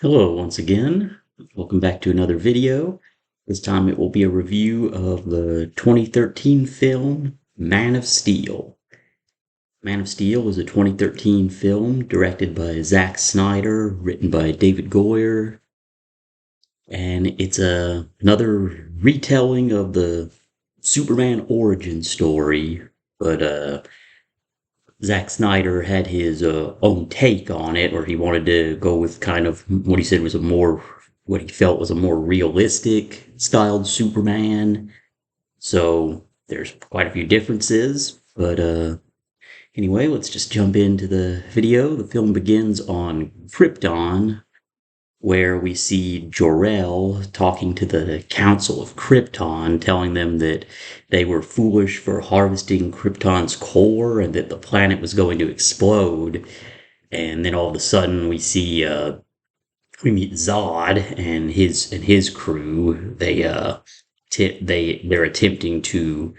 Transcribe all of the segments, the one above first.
Hello once again. Welcome back to another video. This time it will be a review of the 2013 film Man of Steel. Man of Steel was a 2013 film directed by Zack Snyder, written by David Goyer, and it's another retelling of the Superman origin story, but Zack Snyder had his own take on it, or he wanted to go with kind of what he said was what he felt was a more realistic styled Superman. So there's quite a few differences, but anyway, let's just jump into the video. The film begins on Krypton, where we see Jor-El talking to the Council of Krypton, telling them that they were foolish for harvesting Krypton's core and that the planet was going to explode. And then all of a sudden we meet Zod and his crew. They're attempting to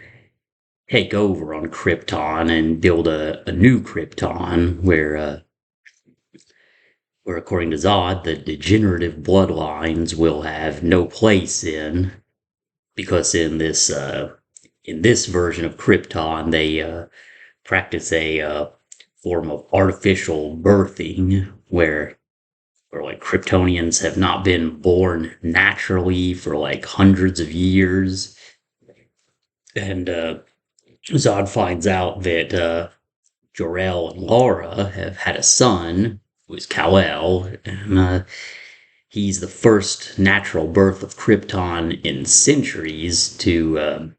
take over on Krypton and build a new Krypton where according to Zod, the degenerative bloodlines will have no place in, because in this version of Krypton, they practice a form of artificial birthing where like Kryptonians have not been born naturally for like hundreds of years. And Zod finds out that Jor-El and Laura have had a son, who is Kal-El, and he's the first natural birth of Krypton in centuries, to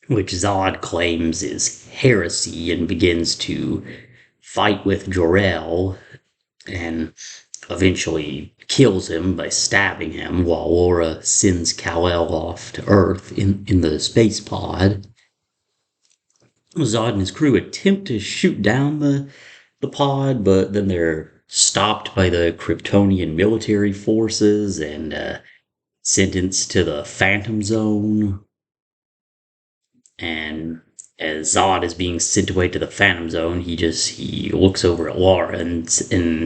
which Zod claims is heresy and begins to fight with Jor-El and eventually kills him by stabbing him while Laura sends Kal-El off to Earth in the space pod. Zod and his crew attempt to shoot down the pod, but then they're stopped by the Kryptonian military forces and sentenced to the Phantom Zone. And as Zod is being sent away to the Phantom Zone, he looks over at Laura and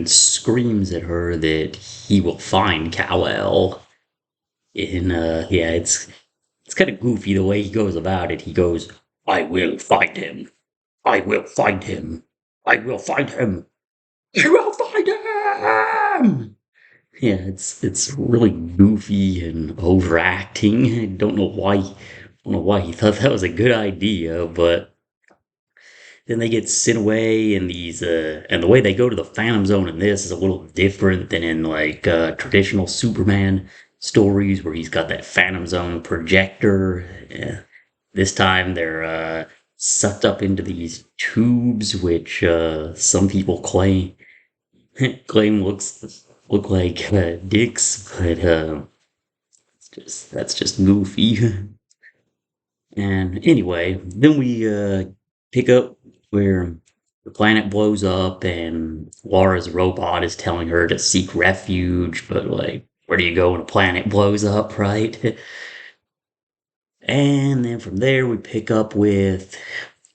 screams at her that he will find Kal-El. And yeah, it's kind of goofy the way he goes about it. He goes, "I will find him. I will find him. I will find him. You will find him!" Yeah, it's really goofy and overacting. I don't know why he thought that was a good idea, but then they get sent away, and and the way they go to the Phantom Zone in this is a little different than in like traditional Superman stories where he's got that Phantom Zone projector. Yeah. This time they're sucked up into these tubes, which some people claim look like dicks, but that's just goofy. And anyway, then we pick up where the planet blows up and Laura's robot is telling her to seek refuge, but like, where do you go when a planet blows up, right? And then from there we pick up with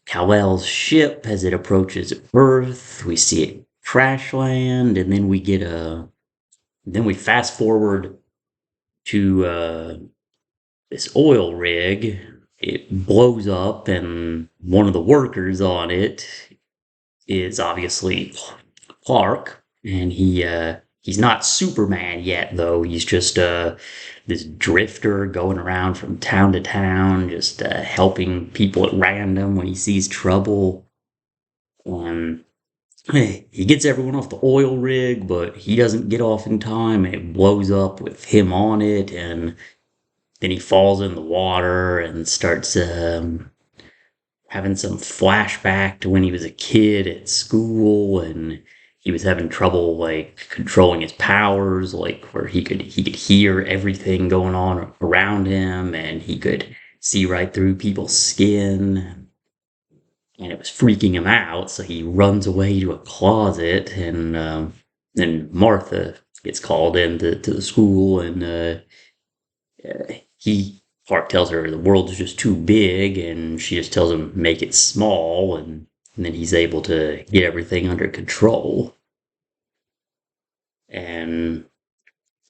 Kal-El's ship as it approaches Earth. We see it crash land, and then then we fast forward to this oil rig. It blows up, and one of the workers on it is obviously Clark, and he's not Superman yet, though. He's just this drifter going around from town to town, just helping people at random when he sees trouble. And he gets everyone off the oil rig, but he doesn't get off in time. It blows up with him on it, and then he falls in the water and starts having some flashback to when he was a kid at school, and he was having trouble like controlling his powers, like where he could hear everything going on around him, and he could see right through people's skin, and it was freaking him out. So he runs away to a closet, and then Martha gets called into to the school, and Clark tells her the world is just too big, and she just tells him make it small, and then he's able to get everything under control. And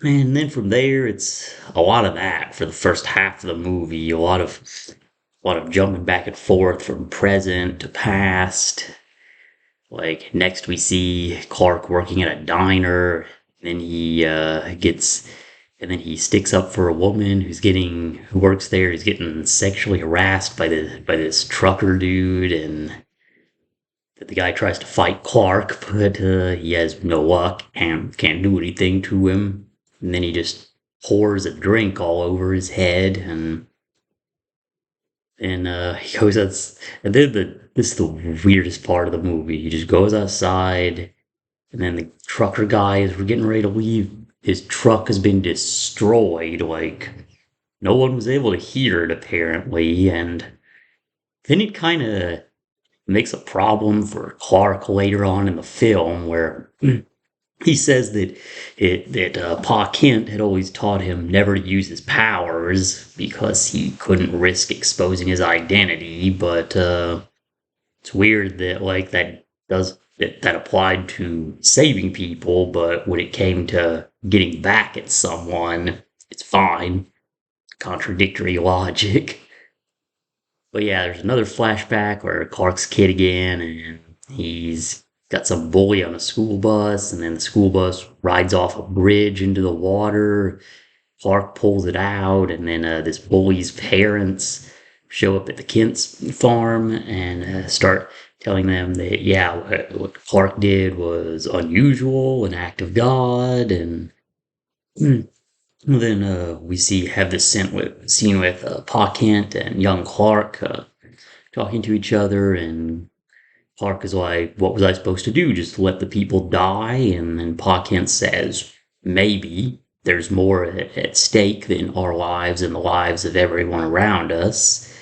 And then from there, it's a lot of that for the first half of the movie. A lot of jumping back and forth from present to past. Like next, we see Clark working at a diner. Then and then he sticks up for a woman who works there. He's getting sexually harassed by this trucker dude, and that the guy tries to fight Clark, but he has no luck and can't do anything to him. And then he just pours a drink all over his head, and he goes out. And then this is the weirdest part of the movie. He just goes outside, and then the trucker guy is we're getting ready to leave. His truck has been destroyed. Like no one was able to hear it apparently, and then it kind of makes a problem for Clark later on in the film, where he says that Pa Kent had always taught him never to use his powers because he couldn't risk exposing his identity. But it's weird that like that applied to saving people, but when it came to getting back at someone, it's fine. Contradictory logic. But yeah, there's another flashback where Clark's a kid again, and he's got some bully on a school bus, and then the school bus rides off a bridge into the water. Clark pulls it out, and then this bully's parents show up at the Kent's farm and start telling them that, yeah, what Clark did was unusual, an act of God, and then we have this scene with Pa Kent and young Clark talking to each other, and Clark is like, "What was I supposed to do? Just let the people die?" And then Pa Kent says, "Maybe there's more at stake than our lives and the lives of everyone around us."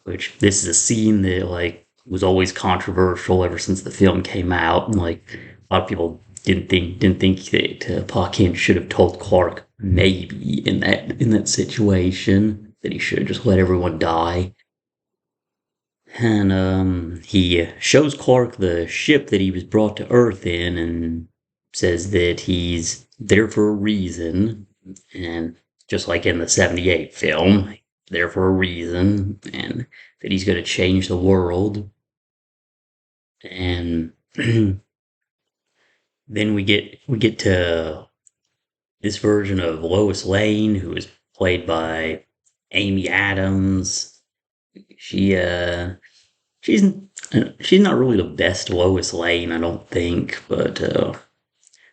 Which this is a scene that like was always controversial ever since the film came out, and like a lot of people didn't think that Pa Kent should have told Clark maybe in that situation that he should have just let everyone die. And he shows Clark the ship that he was brought to Earth in, and says that he's there for a reason, and just like in the '78 film, there for a reason, and that he's going to change the world. And then we get to this version of Lois Lane, who is played by Amy Adams. She she's she's not really the best Lois Lane, I don't think, but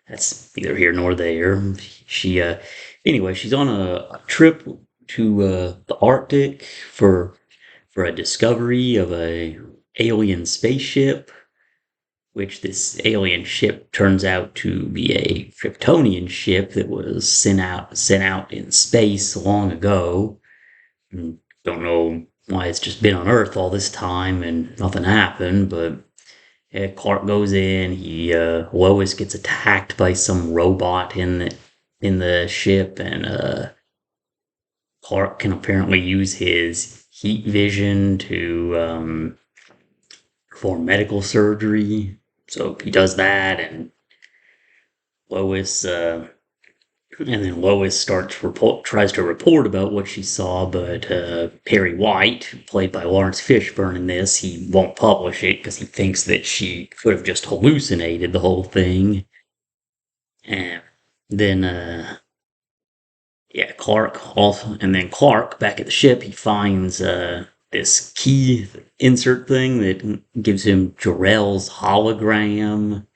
that's neither here nor there. She anyway, she's on a trip to the Arctic for a discovery of a alien spaceship, which this alien ship turns out to be a Kryptonian ship that was sent out in space long ago. Don't know why it's just been on Earth all this time and nothing happened, but yeah, Clark goes in. Lois gets attacked by some robot in the ship, and Clark can apparently use his heat vision to perform medical surgery. So he does that, and Lois, and then Lois tries to report about what she saw, but Perry White, played by Lawrence Fishburne in this, he won't publish it because he thinks that she could have just hallucinated the whole thing. And then, yeah, Clark, back at the ship, he finds this key insert thing that gives him Jor-El's hologram,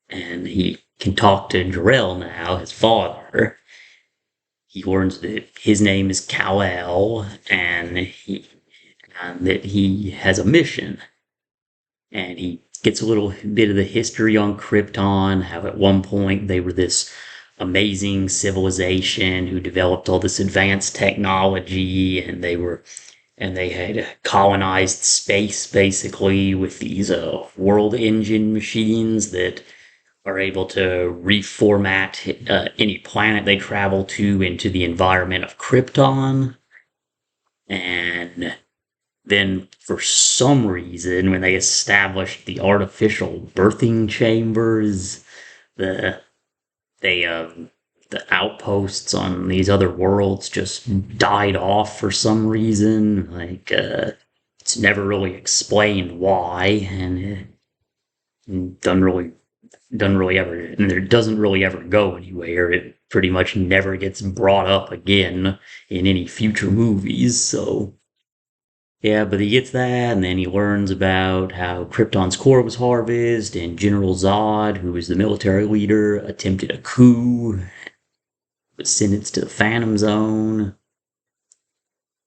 and he can talk to Jor-El now, his father. He learns that his name is Kal-El, and that he has a mission. And he gets a little bit of the history on Krypton, how at one point they were this amazing civilization who developed all this advanced technology, and they had colonized space basically with these world engine machines that are able to reformat any planet they travel to into the environment of Krypton. And then, for some reason, when they established the artificial birthing chambers, the they the outposts on these other worlds just died off for some reason. It's never really explained why, and it doesn't really ever, and there doesn't really ever go anywhere. It pretty much never gets brought up again in any future movies. So yeah, but he gets that, and then he learns about how Krypton's core was harvested, and General Zod, who was the military leader, attempted a coup, was sentenced to the Phantom Zone,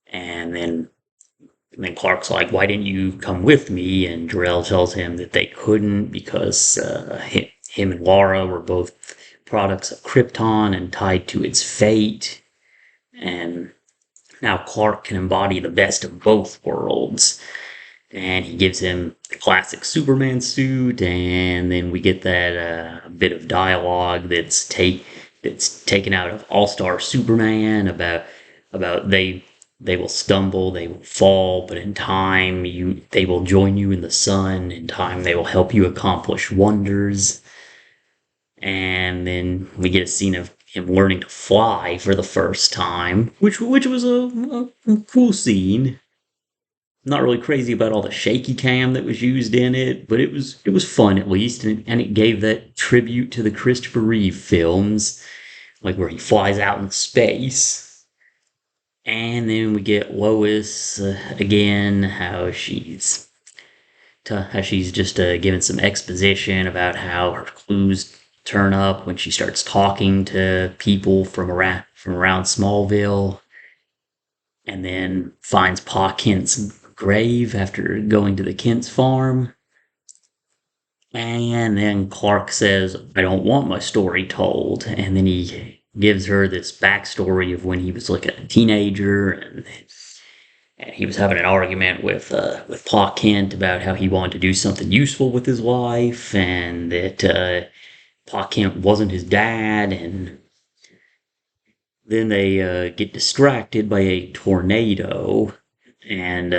and then Clark's like, "Why didn't you come with me?" And Jor-El tells him that they couldn't because him and Laura were both products of Krypton and tied to its fate, and now Clark can embody the best of both worlds. And he gives him the classic Superman suit, and then we get that bit of dialogue that's taken out of All Star Superman about they will stumble, they will fall, but in time they will join you in the sun. In time, they will help you accomplish wonders. And then we get a scene of him learning to fly for the first time, which was a cool scene. Not really crazy about all the shaky cam that was used in it, but it was fun at least, and it gave that tribute to the Christopher Reeve films, like where he flies out in space. And then we get Lois again, how she's just given some exposition about how her clues turn up when she starts talking to people from around Smallville, and then finds Pa Kent's grave after going to the Kent's farm. And then Clark says, "I don't want my story told." And then he gives her this backstory of when he was like a teenager, and he was having an argument with Pa Kent about how he wanted to do something useful with his life, and that Pa Kent wasn't his dad. And then they get distracted by a tornado, and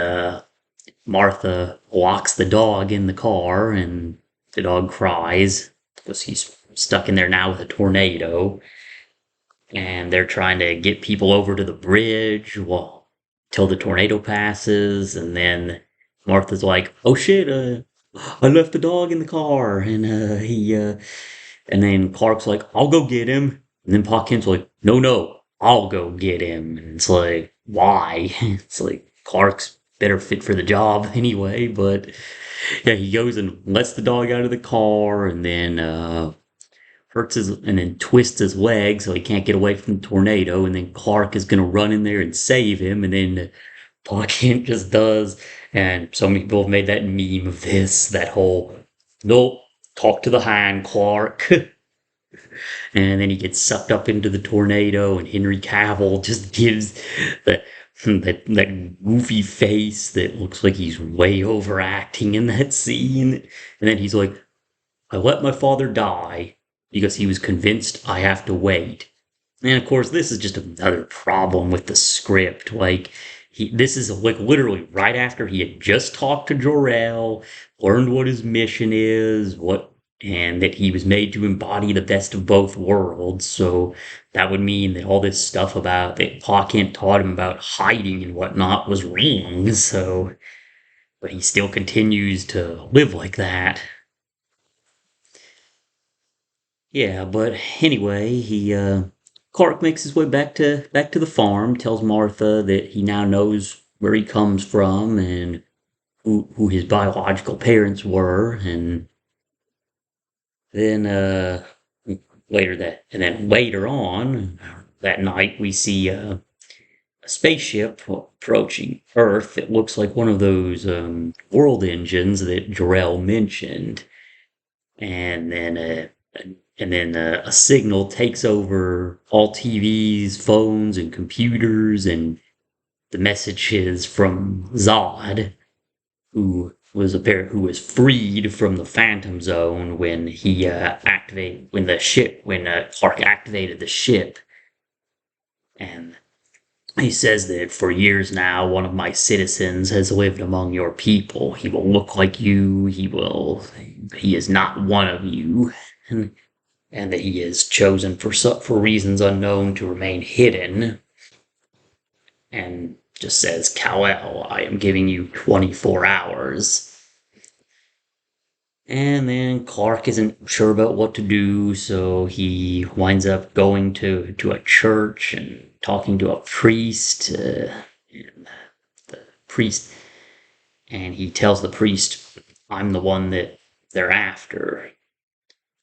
Martha locks the dog in the car, and the dog cries because he's stuck in there now with a tornado. And they're trying to get people over to the bridge till the tornado passes, and then Martha's like, "Oh shit, I left the dog in the car," and then Clark's like, "I'll go get him," and then Pa Kent's like, "No, no, I'll go get him," and it's like, why? It's like Clark's better fit for the job anyway, but yeah, he goes and lets the dog out of the car, and then and then twists his leg so he can't get away from the tornado, and then Clark is gonna run in there and save him, and then Pa Kent just does, and so many people have made that meme of this, that whole, "Nope, talk to the hand, Clark." And then he gets sucked up into the tornado, and Henry Cavill just gives that that goofy face that looks like he's way overacting in that scene. And then he's like, "I let my father die because he was convinced I have to wait." And of course, this is just another problem with the script. Like, this is like literally right after he had just talked to Jor-El, learned what his mission is, and that he was made to embody the best of both worlds. So that would mean that all this stuff about that Pa Kent taught him about hiding and whatnot was wrong. So, but he still continues to live like that. Yeah, but anyway, he Clark makes his way back to the farm, tells Martha that he now knows where he comes from and who his biological parents were, and then later on that night we see a spaceship approaching Earth. It looks like one of those world engines that Jor-El mentioned, and then a signal takes over all TVs, phones, and computers, and the message is from Zod, who was freed from the Phantom Zone when he when Clark activated the ship, and he says that for years now, one of my citizens has lived among your people. He will look like you. He is not one of you. And and that he is chosen for reasons unknown to remain hidden, and just says, Kal-El, I am giving you 24 hours. And then Clark isn't sure about what to do, so he winds up going to a church and talking to a priest. And the priest, and he tells the priest, I'm the one that they're after.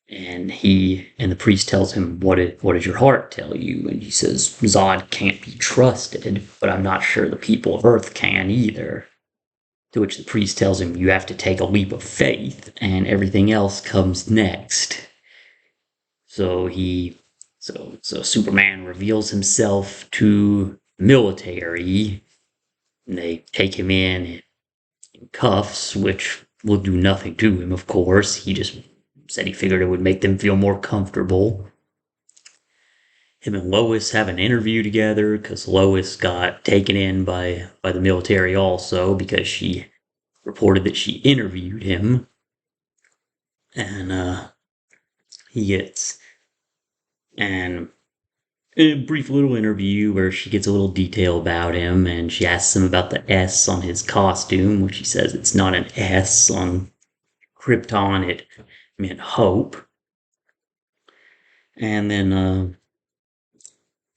And the priest tells him, what does your heart tell you? And he says, Zod can't be trusted, but I'm not sure the people of Earth can either. To which the priest tells him, you have to take a leap of faith, and everything else comes next. So Superman reveals himself to the military, and they take him in cuffs, which will do nothing to him, of course. He just said he figured it would make them feel more comfortable. Him and Lois have an interview together, because Lois got taken in by the military also, because she reported that she interviewed him. And he gets a brief little interview where she gets a little detail about him, and she asks him about the S on his costume, which he says it's not an S. On Krypton, it meant hope. And then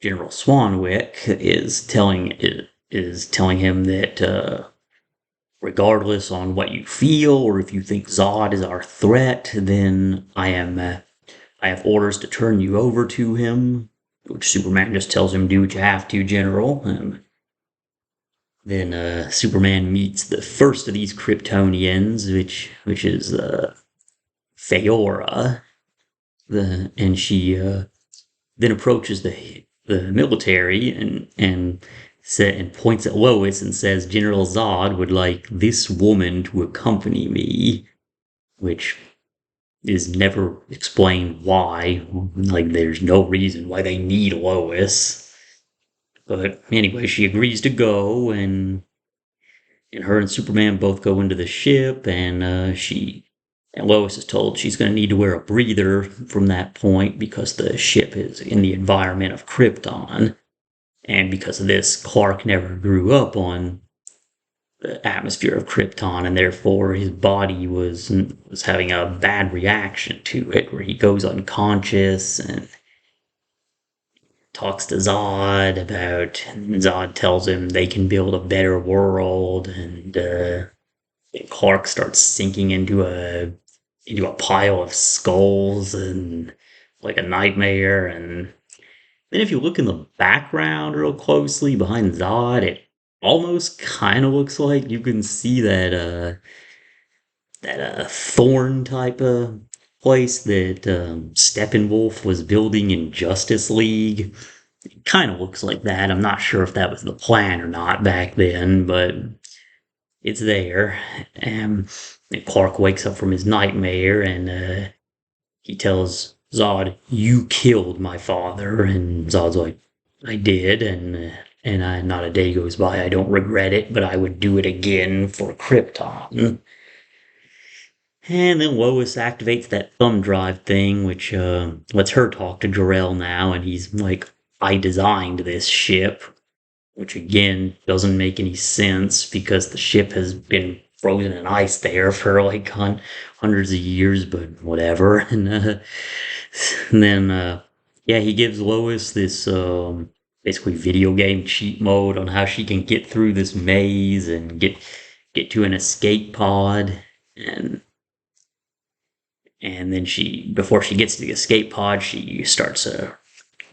General Swanwick is telling him that regardless on what you feel, or if you think Zod is our threat, then I have orders to turn you over to him. Which Superman just tells him, do what you have to, General. And then Superman meets the first of these Kryptonians, which is Feora. And she then approaches the military and points at Lois and says, General Zod would like this woman to accompany me, which is never explained why. Like, there's no reason why they need Lois. But anyway, she agrees to go, and her and Superman both go into the ship, and Lois is told she's going to need to wear a breather from that point because the ship is in the environment of Krypton. And because of this, Clark never grew up on the atmosphere of Krypton, and therefore his body was having a bad reaction to it, where he goes unconscious and talks to Zod about. And Zod tells him they can build a better world, and Clark starts sinking into a pile of skulls and like a nightmare. And then if you look in the background real closely behind Zod, it almost kind of looks like you can see that thorn type of place that Steppenwolf was building in Justice League. It kind of looks like that. I'm not sure if that was the plan or not back then, but it's there. And Clark wakes up from his nightmare, and he tells Zod, you killed my father. And Zod's like, I did, and not a day goes by I don't regret it, but I would do it again for Krypton. And then Lois activates that thumb drive thing, which lets her talk to Jor-El now, and he's like, I designed this ship, which again doesn't make any sense because the ship has been frozen in ice there for like hundreds of years, but whatever. And then he gives Lois this basically video game cheat mode on how she can get through this maze and get to an escape pod. And then before she gets to the escape pod, she starts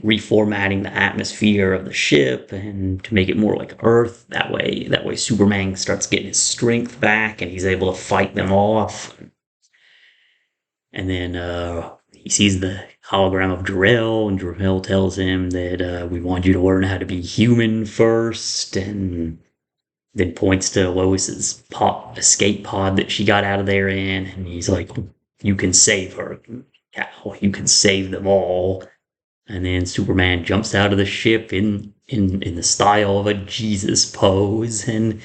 reformatting the atmosphere of the ship and to make it more like Earth. That way Superman starts getting his strength back and he's able to fight them off. And then he sees the hologram of Jor-El, and Jor-El tells him that we want you to learn how to be human first, and then points to Lois's escape pod that she got out of there in, and he's like, you can save her, Cal. You can save them all. And then Superman jumps out of the ship in the style of a Jesus pose, and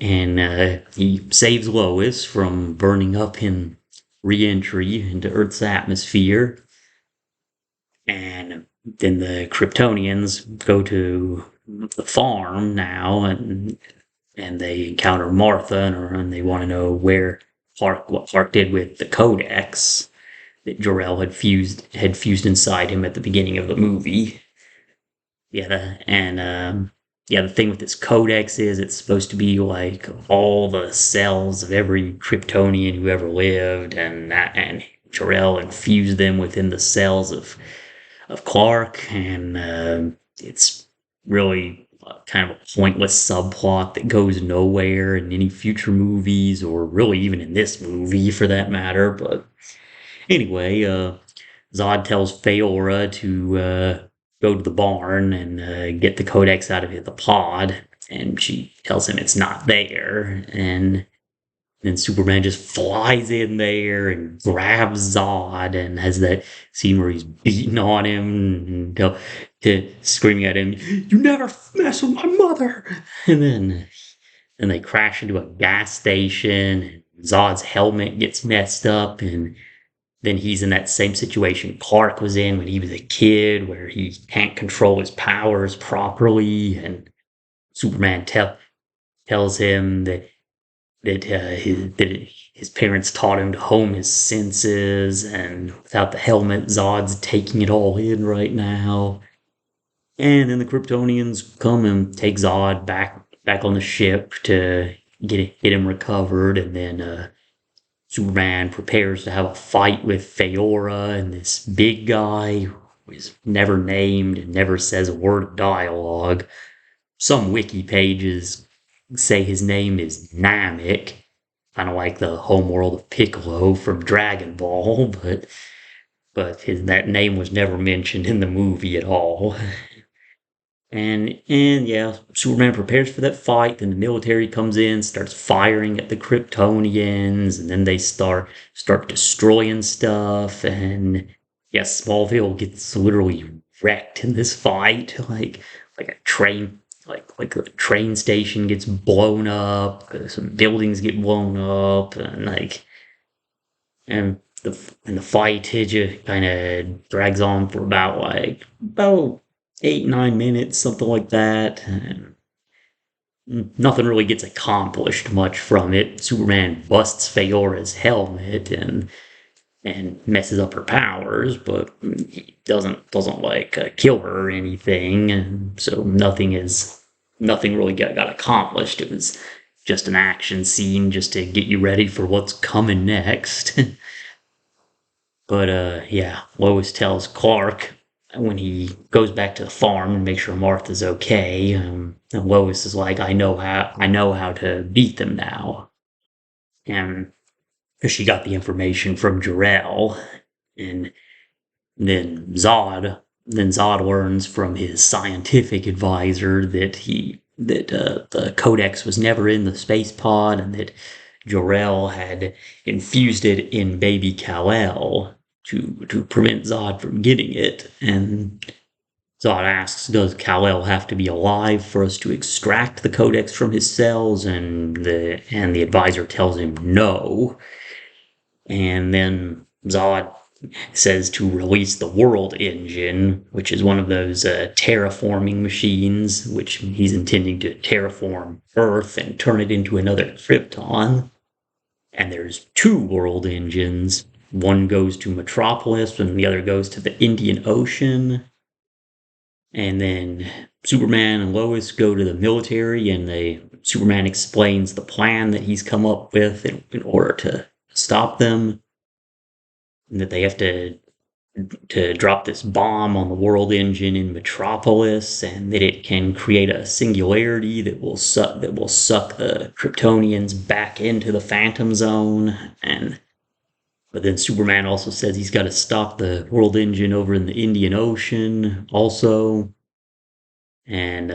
he saves Lois from burning up in re-entry into Earth's atmosphere. And then the Kryptonians go to the farm now, and they encounter Martha, and they want to know what Clark did with the Codex that Jor-El had fused inside him at the beginning of the movie. Yeah, the thing with this Codex is it's supposed to be like all the cells of every Kryptonian who ever lived, and Jor-El infused them within the cells of Clark, and it's really kind of a pointless subplot that goes nowhere in any future movies, or really even in this movie for that matter. But anyway, Zod tells Feora to go to the barn and get the codex out of the pod, and she tells him it's not there, and then Superman just flies in there and grabs Zod and has that scene where he's beating on him screaming at him, "You never mess with my mother!" And then they crash into a gas station, and Zod's helmet gets messed up, and then he's in that same situation Clark was in when he was a kid, where he can't control his powers properly, and Superman tells him that his parents taught him to hone his senses, and without the helmet, Zod's taking it all in right now. And then the Kryptonians come and take Zod back on the ship to get him recovered, and then Superman prepares to have a fight with Feora and this big guy who is never named and never says a word of dialogue. Some wiki pages say his name is Namek, kind of like the homeworld of Piccolo from Dragon Ball, but that name was never mentioned in the movie at all. And yeah, Superman prepares for that fight. Then the military comes in, starts firing at the Kryptonians, and then they start destroying stuff. And yeah, Smallville gets literally wrecked in this fight. Like a train, like a train station gets blown up. Some buildings get blown up, and the fight it just kind of drags on for about 8, 9 minutes, something like that. And nothing really gets accomplished much from it. Superman busts Feora's helmet and messes up her powers, but he doesn't kill her or anything, and so nothing really got accomplished. It was just an action scene just to get you ready for what's coming next. But yeah, Lois tells Clark when he goes back to the farm and makes sure Martha's okay. And Lois is like, I know how to beat them now," and because she got the information from Jor-El, and then Zod learns from his scientific advisor that the Codex was never in the space pod, and that Jor-El had infused it in baby Kal-El to prevent Zod from getting it. And Zod asks, "Does Kal-El have to be alive for us to extract the Codex from his cells?" And the advisor tells him no. And then Zod says to release the World Engine, which is one of those terraforming machines, which he's intending to terraform Earth and turn it into another Krypton. And there's two World Engines. One goes to Metropolis, and the other goes to the Indian Ocean. And then Superman and Lois go to the military, and Superman explains the plan that he's come up with in order to stop them, and that they have to drop this bomb on the World Engine in Metropolis, and that it can create a singularity that will suck the Kryptonians back into the Phantom Zone. But then Superman also says he's got to stop the World Engine over in the Indian Ocean also. And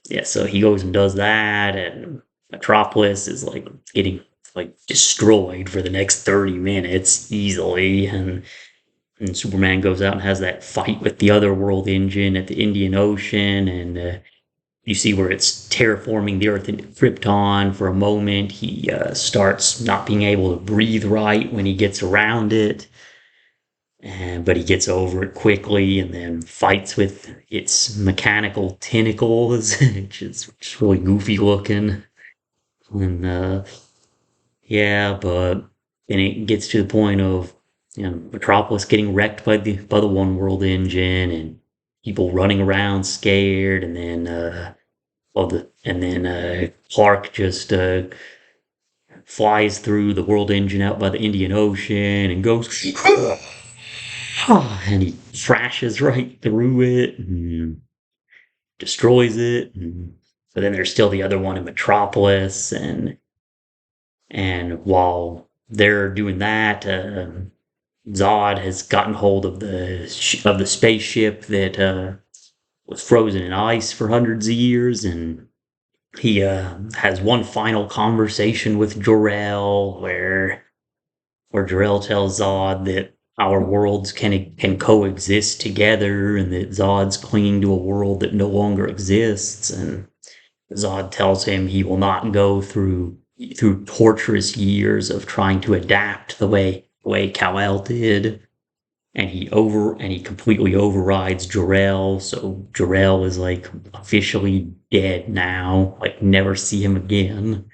yeah, so he goes and does that, and Metropolis is getting destroyed for the next 30 minutes easily, and Superman goes out and has that fight with the other World Engine at the Indian Ocean, and you see where it's terraforming the Earth into Krypton for a moment. He starts not being able to breathe right when he gets around it. and but he gets over it quickly and then fights with its mechanical tentacles, which is really goofy looking. And yeah, but then it gets to the point of Metropolis getting wrecked by the One World engine and people running around scared, and then Clark just flies through the world engine out by the Indian Ocean and goes and he crashes right through it and destroys it. But then there's still the other one in Metropolis, and while they're doing that, Zod has gotten hold of the spaceship that was frozen in ice for hundreds of years, and he has one final conversation with Jor-El where Jor-El tells Zod that our worlds can coexist together, and that Zod's clinging to a world that no longer exists, and Zod tells him he will not go through torturous years of trying to adapt the way Kal-El did, and he completely overrides Jor-El, so Jor-El is like officially dead now, like never see him again.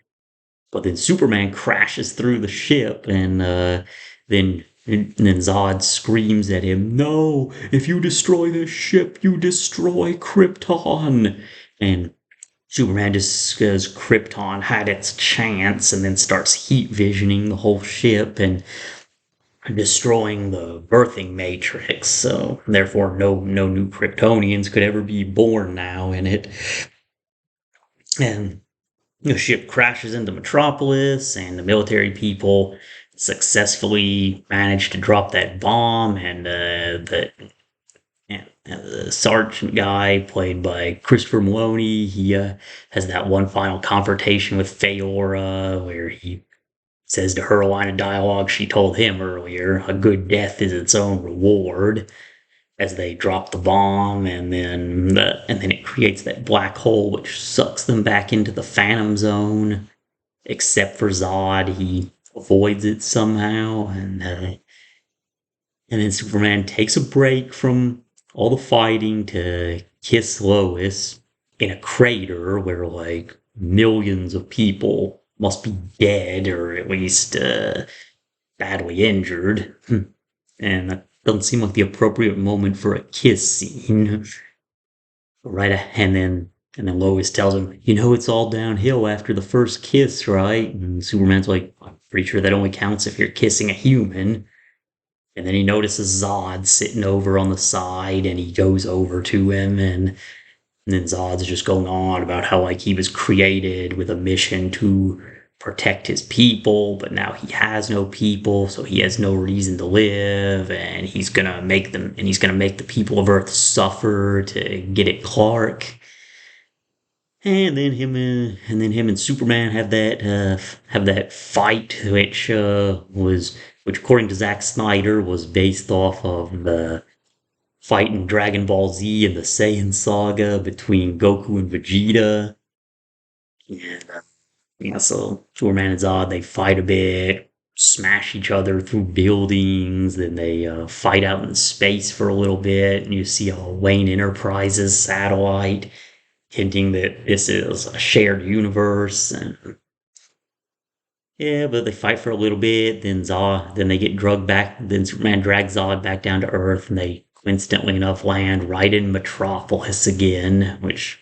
But then Superman crashes through the ship, and then Zod screams at him, "No! If you destroy this ship, you destroy Krypton!" And Superman just says Krypton had its chance, and then starts heat visioning the whole ship and destroying the birthing matrix. So therefore, no new Kryptonians could ever be born now in it. And the ship crashes into Metropolis, and the military people successfully manage to drop that bomb, and the sergeant guy, played by Christopher Maloney, he has that one final confrontation with Feora, where he says to her a line of dialogue she told him earlier: "A good death is its own reward." As they drop the bomb, and then it creates that black hole which sucks them back into the Phantom Zone. Except for Zod, he avoids it somehow, and then Superman takes a break from all the fighting to kiss Lois in a crater where like millions of people must be dead, or at least badly injured. And that doesn't seem like the appropriate moment for a kiss scene. Right, and then Lois tells him, it's all downhill after the first kiss, right? And Superman's like, "I'm pretty sure that only counts if you're kissing a human." And then he notices Zod sitting over on the side, and he goes over to him, and then Zod's just going on about how like he was created with a mission to protect his people, but now he has no people, so he has no reason to live, and he's gonna make the people of Earth suffer to get at Clark. And then him and Superman have that fight, which according to Zack Snyder was based off of the fight in Dragon Ball Z and the Saiyan saga between Goku and Vegeta. And so Superman and Zod, they fight a bit, smash each other through buildings, then they fight out in space for a little bit, and you see a Wayne Enterprises satellite hinting that this is a shared universe. And yeah, but they fight for a little bit, then they get drugged back, then Superman drags Zod back down to Earth, and they coincidentally enough land right in Metropolis again, which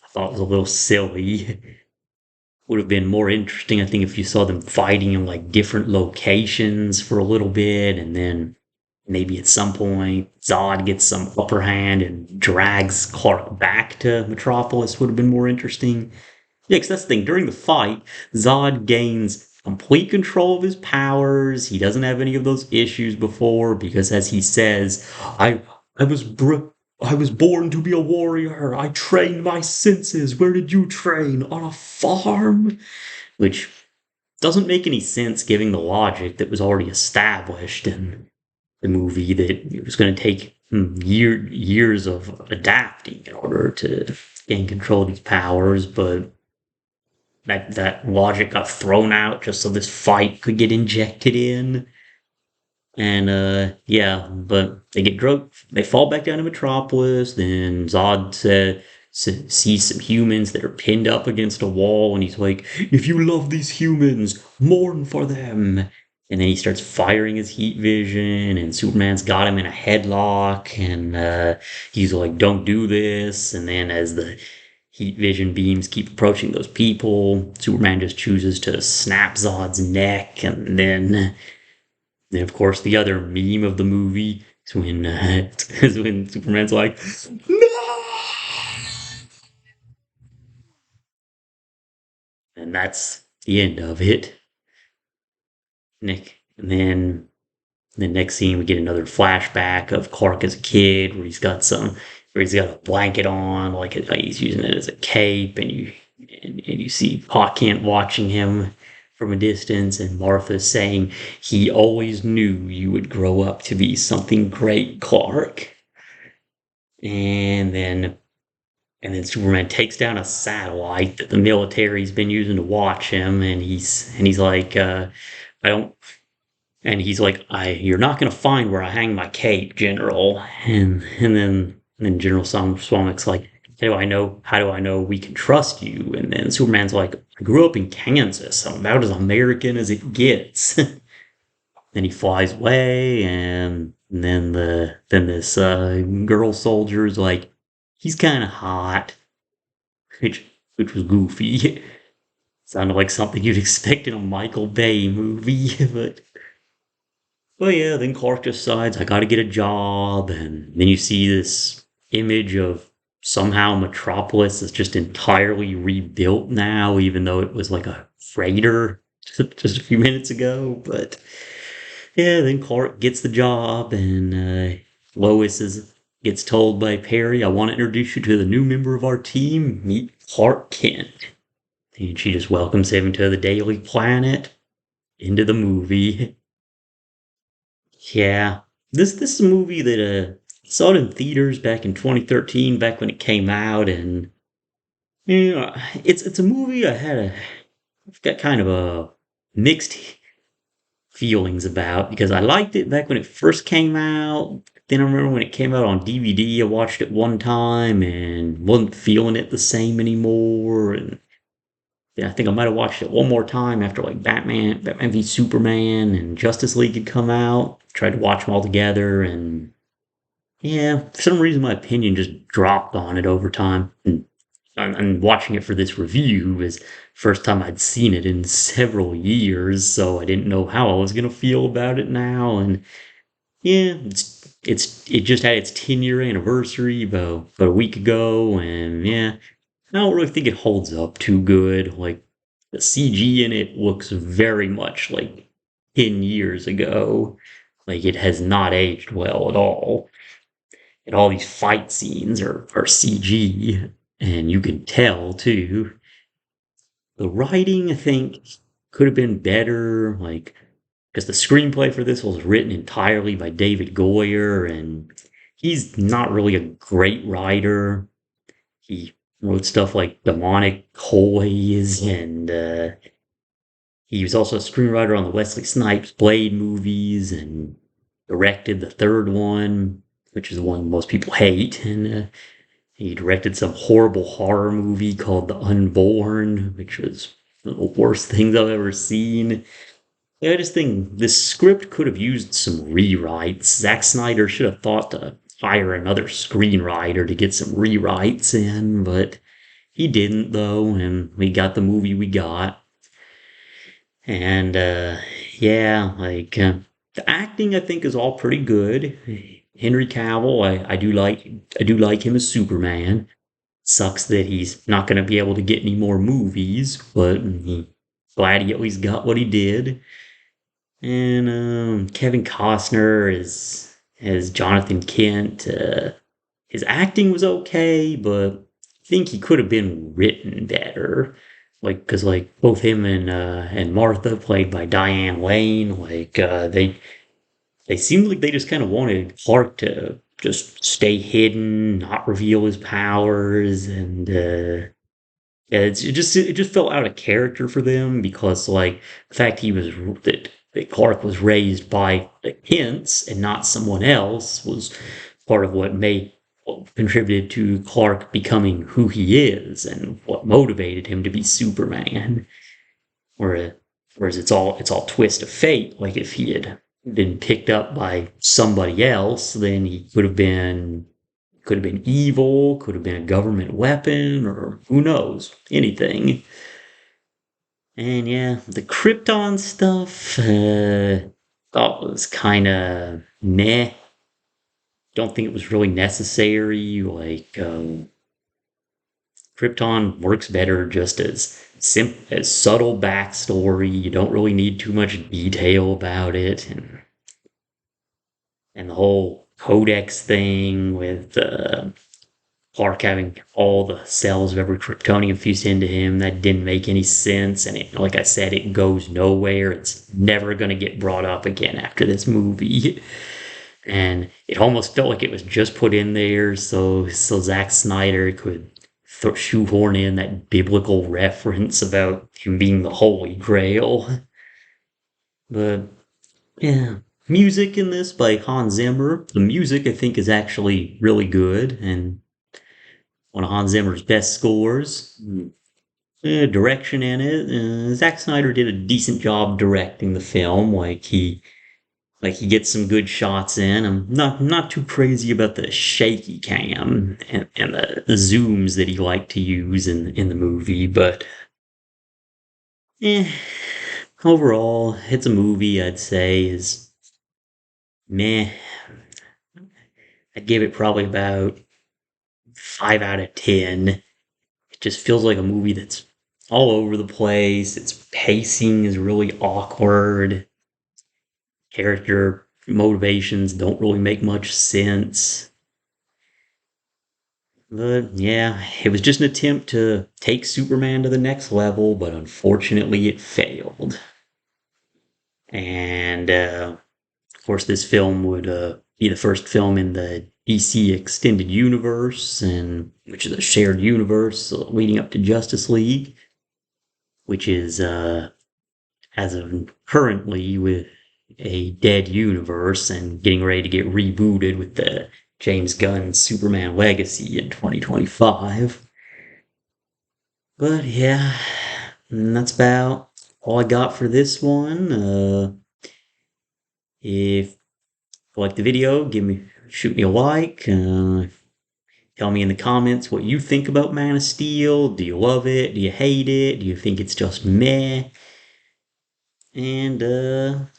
I thought was a little silly. Would have been more interesting, I think, if you saw them fighting in like different locations for a little bit, and then maybe at some point Zod gets some upper hand and drags Clark back to Metropolis. Would have been more interesting. Yeah, because that's the thing. During the fight, Zod gains complete control of his powers. He doesn't have any of those issues before because, as he says, I was I was born to be a warrior. I trained my senses. Where did you train? On a farm? Which doesn't make any sense given the logic that was already established in the movie, that it was going to take years of adapting in order to gain control of these powers, but that logic got thrown out just so this fight could get injected in. And yeah, but they get drunk. They fall back down to Metropolis. Then Zod sees some humans that are pinned up against a wall, and he's like, "If you love these humans, mourn for them." And then he starts firing his heat vision, and Superman's got him in a headlock, and he's like, "Don't do this." And then as the heat vision beams keep approaching those people, Superman just chooses to snap Zod's neck, and then, of course, the other meme of the movie is when is when Superman's like, "No!" And that's the end of it. Nick, and then the next scene, we get another flashback of Clark as a kid, where he's got a blanket on, like he's using it as a cape, and you see Pa Kent watching him from a distance, and Martha saying, "He always knew you would grow up to be something great, Clark." And then and then Superman takes down a satellite that the military's been using to watch him, and he's like, I don't and he's like, "I you're not gonna find where I hang my cape, General." And then General Swamik's like, how do I know we can trust you? And then Superman's like, "I grew up in Kansas. I'm about as American as it gets." Then he flies away, and then this girl soldier is like, "He's kind of hot," which which was goofy. Sounded like something you'd expect in a Michael Bay movie, but yeah, then Clark decides, "I got to get a job," and then you see this image of somehow Metropolis is just entirely rebuilt now, even though it was like a freighter just a few minutes ago. But yeah, then Clark gets the job, and Lois gets told by Perry, "I want to introduce you to the new member of our team. Meet Clark Kent." And she just welcomes him to the Daily Planet, into the movie. Yeah, this is a movie that saw it in theaters back in 2013, back when it came out, and it's a movie I've got kind of a mixed feelings about because I liked it back when it first came out. Then I remember when it came out on DVD, I watched it one time and wasn't feeling it the same anymore. And yeah, I think I might have watched it one more time after like Batman v Superman, and Justice League had come out. Tried to watch them all together, and yeah, for some reason my opinion just dropped on it over time. And watching it for this review is first time I'd seen it in several years, so I didn't know how I was gonna feel about it now. And yeah, it just had its 10-year anniversary about a week ago, and yeah, I don't really think it holds up too good. Like the CG in it looks very much like 10 years ago. Like it has not aged well at all. And all these fight scenes are CG, and you can tell too. The writing, I think, could have been better, like because the screenplay for this was written entirely by David Goyer, and he's not really a great writer. He wrote stuff like Demonic Toys, and he was also a screenwriter on the Wesley Snipes Blade movies, and directed the third one, which is the one most people hate. And he directed some horrible horror movie called The Unborn, which was one of the worst things I've ever seen. Yeah, I just think this script could have used some rewrites. Zack Snyder should have thought to hire another screenwriter to get some rewrites in, but he didn't, though, and we got the movie we got. And yeah, the acting I think is all pretty good. Henry Cavill, I do like him as Superman. Sucks that he's not going to be able to get any more movies, but glad he at least got what he did. And Kevin Costner is as Jonathan Kent. His acting was okay, but I think he could have been written better. Like, because like both him and Martha, played by Diane Lane, they seemed like they just kind of wanted Clark to just stay hidden, not reveal his powers, and yeah, it just felt out of character for them because like the fact he was that that Clark was raised by the Kents and not someone else was part of what contributed to Clark becoming who he is and what motivated him to be Superman. Whereas, whereas it's all twist of fate. Like if he had been picked up by somebody else, then he could have been evil, could have been a government weapon, or who knows, anything. And yeah, the Krypton stuff, thought was kind of meh. Don't think it was really necessary. Like, Krypton works better just as subtle backstory. You don't really need too much detail about it, and the whole Codex thing with Clark having all the cells of every Kryptonian fused into him, that didn't make any sense. And like I said, it goes nowhere. It's never going to get brought up again after this movie. And it almost felt like it was just put in there so Zack Snyder could shoehorn in that biblical reference about him being the Holy Grail. But yeah, music in this by Hans Zimmer. The music I think is actually really good and one of Hans Zimmer's best scores. Direction in it. Zack Snyder did a decent job directing the film. Like he gets some good shots in. I'm not too crazy about the shaky cam and the zooms that he liked to use in the movie, but eh, overall, it's a movie I'd say is meh. I'd give it probably about 5 out of 10. It just feels like a movie that's all over the place. Its pacing is really awkward. Character motivations don't really make much sense. But yeah, it was just an attempt to take Superman to the next level, but unfortunately it failed. And of course, this film would be the first film in the DC Extended Universe, and which is a shared universe leading up to Justice League, which is as of currently with a dead universe and getting ready to get rebooted with the James Gunn Superman Legacy in 2025. But yeah, that's about all I got for this one. If you like the video, shoot me a like. Tell me in the comments what you think about Man of Steel. Do you love it? Do you hate it? Do you think it's just meh? And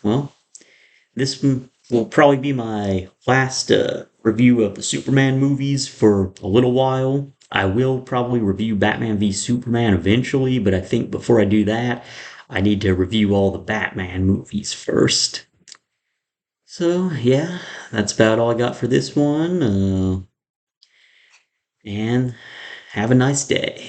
well, this will probably be my last review of the Superman movies for a little while. I will probably review Batman v Superman eventually, but I think before I do that, I need to review all the Batman movies first. So, yeah, that's about all I got for this one. And have a nice day.